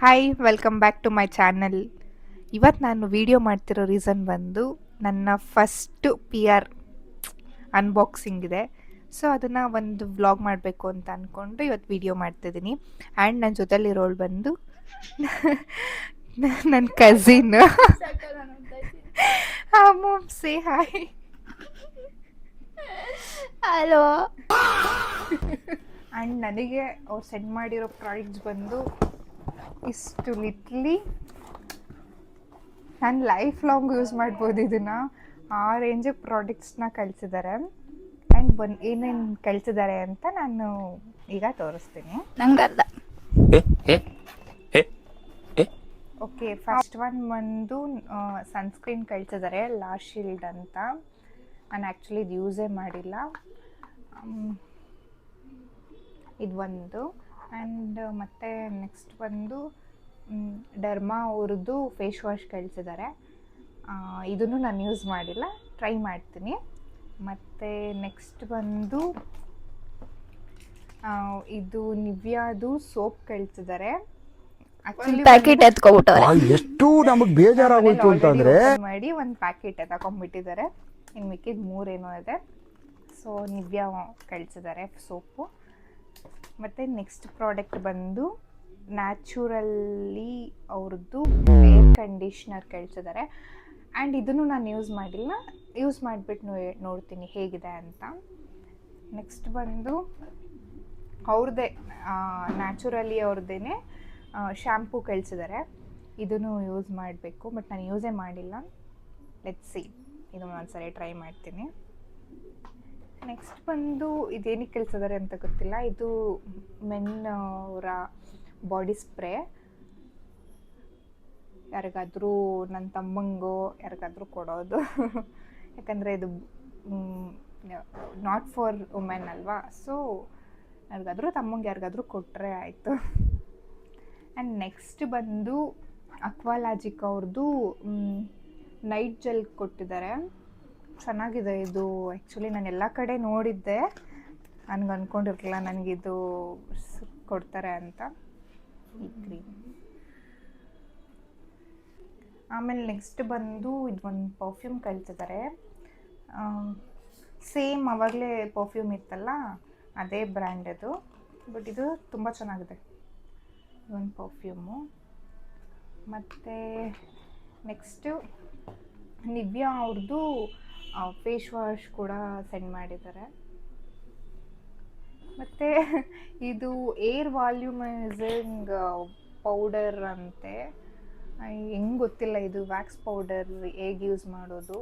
Hi welcome back to my channel. ಇವತ್ತು ನಾನು video ಮಾಡ್ತಿರೋ ರೀಸನ್ ಬಂದು ನನ್ನ ಫಸ್ಟು ಪಿ ಆರ್ ಅನ್ಬಾಕ್ಸಿಂಗ್ ಇದೆ. ಸೊ ಅದನ್ನು ಒಂದು ವ್ಲಾಗ್ ಮಾಡಬೇಕು ಅಂತ ಅಂದ್ಕೊಂಡು ಇವತ್ತು ವಿಡಿಯೋ ಮಾಡ್ತಿದ್ದೀನಿ. ಆ್ಯಂಡ್ ನನ್ನ ಜೊತೆಲಿರೋಳು ಬಂದು ನನ್ನ cousin. Say hi. Hello. And ನನಗೆ ಅವ್ರು ಸೆಂಡ್ ಮಾಡಿರೋ ಪ್ರಾಡಕ್ಟ್ಸ್ ಬಂದು ಇಷ್ಟು ಲಿಟ್ಲಿ ನಾನು ಲೈಫ್ ಲಾಂಗ್ ಯೂಸ್ ಮಾಡ್ಬೋದು ಇದನ್ನು. ಆ ರೇಂಜಿಗೆ ಪ್ರಾಡಕ್ಟ್ಸ್ನ ಕಳಿಸಿದ್ದಾರೆ. ಆ್ಯಂಡ್ ಏನೇನು ಕಳಿಸಿದ್ದಾರೆ ಅಂತ ನಾನು ಈಗ ತೋರಿಸ್ತೀನಿ. ನಂಗಲ್ಲ. ಓಕೆ, ಫಸ್ಟ್ ಒನ್ ಬಂದು ಸನ್ಸ್ಕ್ರೀನ್ ಕಳಿಸಿದ್ದಾರೆ, ಲಾಶ್ ಶೀಲ್ಡ್ ಅಂತ. ನಾನು ಆ್ಯಕ್ಚುಲಿ ಇದು ಯೂಸೇ ಮಾಡಿಲ್ಲ. ಇದು ಒಂದು. ಆ್ಯಂಡ್ ಮತ್ತು ನೆಕ್ಸ್ಟ್ ಬಂದು ಡರ್ಮಾ ಅವ್ರದ್ದು ಫೇಸ್ ವಾಶ್ ಕಳಿಸಿದ್ದಾರೆ. ಇದನ್ನು ನಾನು ಯೂಸ್ ಮಾಡಿಲ್ಲ, ಟ್ರೈ ಮಾಡ್ತೀನಿ. ಮತ್ತು ನೆಕ್ಸ್ಟ್ ಬಂದು ಇದು ನಿವ್ಯಾದು ಸೋಪ್ ಕಳಿಸಿದ್ದಾರೆ. ಆ್ಯಕ್ಚುಲಿ ಪ್ಯಾಕೆಟ್ ಎತ್ಕೊಬಿಟ್ಟವ್ರೆ. ಎಷ್ಟು ನಮಗೆ ಬೇಜಾರಾಗೋಯ್ತು ಅಂತಂದ್ರೆ ಮಾಡಿ ಒಂದು ಪ್ಯಾಕೆಟ್ ತಗೊಂಡ್ಬಿಟ್ಟಿದ್ದಾರೆ. ಇನ್ನು ಮಿಕ್ಕಿದ 3 ಏನೋ ಇದೆ. ಸೊ ನಿವ್ಯಾ ಕಳಿಸಿದ್ದಾರೆ ಸೋಪು. ಮತ್ತು ನೆಕ್ಸ್ಟ್ ಪ್ರಾಡಕ್ಟ್ ಬಂದು ನ್ಯಾಚುರಲ್ಲಿ ಅವ್ರದ್ದು ಏರ್ ಕಂಡೀಷ್ನರ್ ಕಳಿಸಿದ್ದಾರೆ. ಆ್ಯಂಡ್ ಇದನ್ನು ನಾನು ಯೂಸ್ ಮಾಡಿಲ್ಲ, ಯೂಸ್ ಮಾಡಿಬಿಟ್ಟು ನೋಡ್ತೀನಿ ಹೇಗಿದೆ ಅಂತ. ನೆಕ್ಸ್ಟ್ ಬಂದು ಅವ್ರದ್ದೇ ನ್ಯಾಚುರಲಿ ಅವ್ರದ್ದೇ ಶ್ಯಾಂಪೂ ಕಳಿಸಿದ್ದಾರೆ. ಇದನ್ನು ಯೂಸ್ ಮಾಡಬೇಕು, ಬಟ್ ನಾನು ಯೂಸೇ ಮಾಡಿಲ್ಲ. ಲೆಟ್ಸ್ ಸಿ, ಇದನ್ನು ಒಂದ್ಸರಿ ಟ್ರೈ ಮಾಡ್ತೀನಿ. ನೆಕ್ಸ್ಟ್ ಬಂದು ಇದೇನಿಗೆ ಕಳಿಸಿದ್ದಾರೆ ಅಂತ ಗೊತ್ತಿಲ್ಲ. ಇದು ಮೆನ್ ಅವರ ಬಾಡಿ ಸ್ಪ್ರೇ. ಯಾರಿಗಾದರೂ ನನ್ನ ತಮ್ಮಂಗೋ ಯಾರಿಗಾದರೂ ಕೊಡೋದು. ಯಾಕಂದರೆ ಇದು ನಾಟ್ ಫಾರ್ ವುಮೆನ್ ಅಲ್ವಾ. ಸೊ ಯಾರಿಗಾದರೂ ತಮ್ಮಂಗೆ ಯಾರಿಗಾದರೂ ಕೊಟ್ಟರೆ ಆಯಿತು. ಆ್ಯಂಡ್ ನೆಕ್ಸ್ಟ್ ಬಂದು ಅಕ್ವಾಲಾಜಿಕ್ ಅವ್ರದ್ದು ನೈಟ್ ಜೆಲ್ ಕೊಟ್ಟಿದ್ದಾರೆ. ಚೆನ್ನಾಗಿದೆ ಇದು. ಆ್ಯಕ್ಚುಲಿ ನಾನು ಎಲ್ಲ ಕಡೆ ನೋಡಿದ್ದೆ, ನನಗೆ ಅಂದ್ಕೊಂಡಿರಲಿಲ್ಲ ನನಗಿದು ಕೊಡ್ತಾರೆ ಅಂತ. ಈ ಕ್ರೀಮ್. ಆಮೇಲೆ ನೆಕ್ಸ್ಟ್ ಬಂದು ಇದೊಂದು ಪರ್ಫ್ಯೂಮ್ ಕಳಿಸಿದ್ದಾರೆ. ಸೇಮ್ ಆವಾಗಲೇ ಪರ್ಫ್ಯೂಮ್ ಇತ್ತಲ್ಲ, ಅದೇ ಬ್ರ್ಯಾಂಡ್ ಅದು. ಬಟ್ ಇದು ತುಂಬ ಚೆನ್ನಾಗಿದೆ, ಇದೊಂದು ಪರ್ಫ್ಯೂಮು. ಮತ್ತು ನೆಕ್ಸ್ಟು ನಿವ್ಯಾ ಅವ್ರದ್ದು ಫೇಸ್ ವಾಶ್ ಕೂಡ ಸೆಂಡ್ ಮಾಡಿದ್ದಾರೆ. ಮತ್ತು ಇದು ಏರ್ ವಾಲ್ಯೂಮೈಸಿಂಗ್ ಪೌಡರ್ ಅಂತೆ. ಹೆಂಗೆ ಗೊತ್ತಿಲ್ಲ, ಇದು ವ್ಯಾಕ್ಸ್ ಪೌಡರ್ ಹೇಗೆ ಯೂಸ್ ಮಾಡೋದು,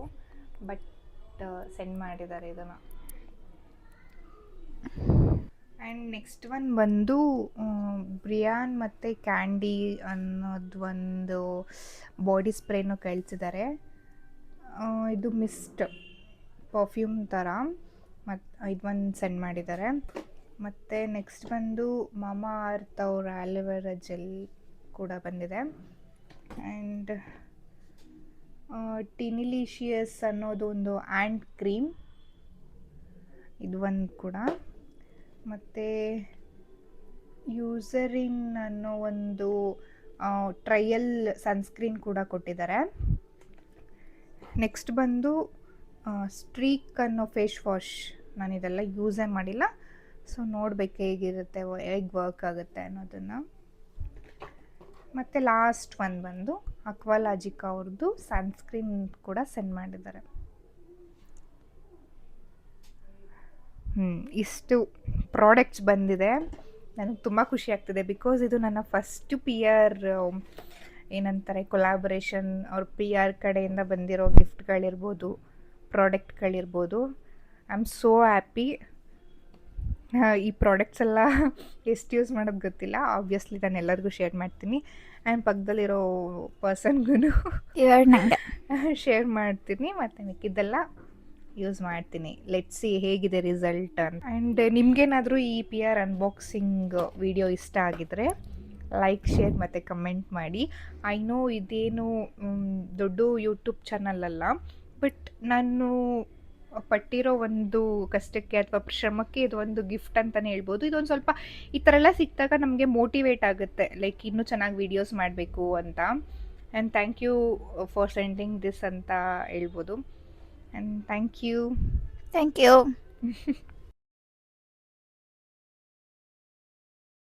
ಬಟ್ ಸೆಂಡ್ ಮಾಡಿದ್ದಾರೆ ಇದನ್ನು. ಆ್ಯಂಡ್ ನೆಕ್ಸ್ಟ್ ಒನ್ ಬಂದು ಬ್ರಿಯಾನ್ ಮತ್ತು ಕ್ಯಾಂಡಿ ಅನ್ನೋದು ಒಂದು ಬಾಡಿ ಸ್ಪ್ರೇನೂ ಕಳಿಸಿದ್ದಾರೆ. ಇದು ಮಿಸ್ಟ್ ಪರ್ಫ್ಯೂಮ್ ಥರ. ಮತ್ತು ಇದೊಂದು ಸೆಂಡ್ ಮಾಡಿದ್ದಾರೆ. ಮತ್ತು ನೆಕ್ಸ್ಟ್ ಬಂದು ಮಾಮಾ ಅರ್ತ್ ಅವ್ರ ಆಲಿವೆರಾ ಜೆಲ್ ಕೂಡ ಬಂದಿದೆ. ಆ್ಯಂಡ್ ಟಿನಿಲಿಷಿಯಸ್ ಅನ್ನೋದು ಒಂದು ಆ್ಯಂಡ್ ಕ್ರೀಮ್, ಇದು ಒಂದು ಕೂಡ. ಮತ್ತು ಯೂಸರಿನ್ ಅನ್ನೋ ಒಂದು ಟ್ರಯಲ್ ಸನ್ಸ್ಕ್ರೀನ್ ಕೂಡ ಕೊಟ್ಟಿದ್ದಾರೆ. ನೆಕ್ಸ್ಟ್ ಬಂದು ಸ್ಟ್ರೀಕ್ ಅನ್ನೋ ಫೇಸ್ ವಾಶ್. ನಾನು ಇದೆಲ್ಲ ಯೂಸೇ ಮಾಡಿಲ್ಲ, ಸೊ ನೋಡಬೇಕು ಹೇಗಿರುತ್ತೆ, ಹೇಗೆ ವರ್ಕ್ ಆಗುತ್ತೆ ಅನ್ನೋದನ್ನು. ಮತ್ತು ಲಾಸ್ಟ್ ಒಂದು ಬಂದು ಅಕ್ವಾಲಾಜಿಕ್ ಅವ್ರದ್ದು ಸನ್ಸ್ಕ್ರೀನ್ ಕೂಡ ಸೆಂಡ್ ಮಾಡಿದ್ದಾರೆ. ಇಷ್ಟು ಪ್ರಾಡಕ್ಟ್ಸ್ ಬಂದಿದೆ. ನನಗೆ ತುಂಬ ಖುಷಿ ಆಗ್ತಿದೆ, ಬಿಕಾಸ್ ಇದು ನನ್ನ ಫಸ್ಟ್ ಪಿ ಆರ್ ಏನಂತಾರೆ ಕೊಲಾಬ್ರೇಷನ್. ಅವ್ರ ಪಿ ಆರ್ ಕಡೆಯಿಂದ ಬಂದಿರೋ ಗಿಫ್ಟ್ಗಳಿರ್ಬೋದು, ಪ್ರಾಡಕ್ಟ್ಗಳಿರ್ಬೋದು. I am so happy. ಈ ಪ್ರಾಡಕ್ಟ್ಸ್ ಎಲ್ಲ ಎಷ್ಟು ಯೂಸ್ ಮಾಡೋದು ಗೊತ್ತಿಲ್ಲ. ಆಬ್ವಿಯಸ್ಲಿ ನಾನು ಎಲ್ಲರಿಗೂ ಶೇರ್ ಮಾಡ್ತೀನಿ. ಆ್ಯಂಡ್ ಪಕ್ಕದಲ್ಲಿರೋ ಪರ್ಸನ್ಗೂ ಶೇರ್ ಮಾಡ್ತೀನಿ. ಮತ್ತು ಮಿಕ್ಕಿದ್ದೆಲ್ಲ ಯೂಸ್ ಮಾಡ್ತೀನಿ. ಲೆಟ್ಸ್ ಸಿ ಹೇಗಿದೆ ರಿಸಲ್ಟ್ ಅಂತ. ಆ್ಯಂಡ್ ನಿಮಗೇನಾದರೂ ಈ ಪಿ ಆರ್ ಅನ್ಬಾಕ್ಸಿಂಗ್ ವಿಡಿಯೋ ಇಷ್ಟ ಆಗಿದರೆ ಲೈಕ್, ಶೇರ್ ಮತ್ತು ಕಮೆಂಟ್ ಮಾಡಿ. ಐ ನೋ ಇದೇನು ದೊಡ್ಡ ಯೂಟ್ಯೂಬ್ ಚಾನಲ್ ಅಲ್ಲ, ಬಟ್ ನಾನು ಪಟ್ಟಿರೋ ಒಂದು ಕಷ್ಟಕ್ಕೆ ಅಥವಾ ಶ್ರಮಕ್ಕೆ ಇದು ಒಂದು ಗಿಫ್ಟ್ ಅಂತಲೇ ಹೇಳ್ಬೋದು. ಇದೊಂದು ಸ್ವಲ್ಪ ಈ ಥರ ಎಲ್ಲ ಸಿಕ್ಕಿದಾಗ ನಮಗೆ ಮೋಟಿವೇಟ್ ಆಗುತ್ತೆ, ಲೈಕ್ ಇನ್ನೂ ಚೆನ್ನಾಗಿ ವೀಡಿಯೋಸ್ ಮಾಡಬೇಕು ಅಂತ. And thank you for sending this ಅಂತ ಹೇಳ್ಬೋದು. And thank you. Thank you.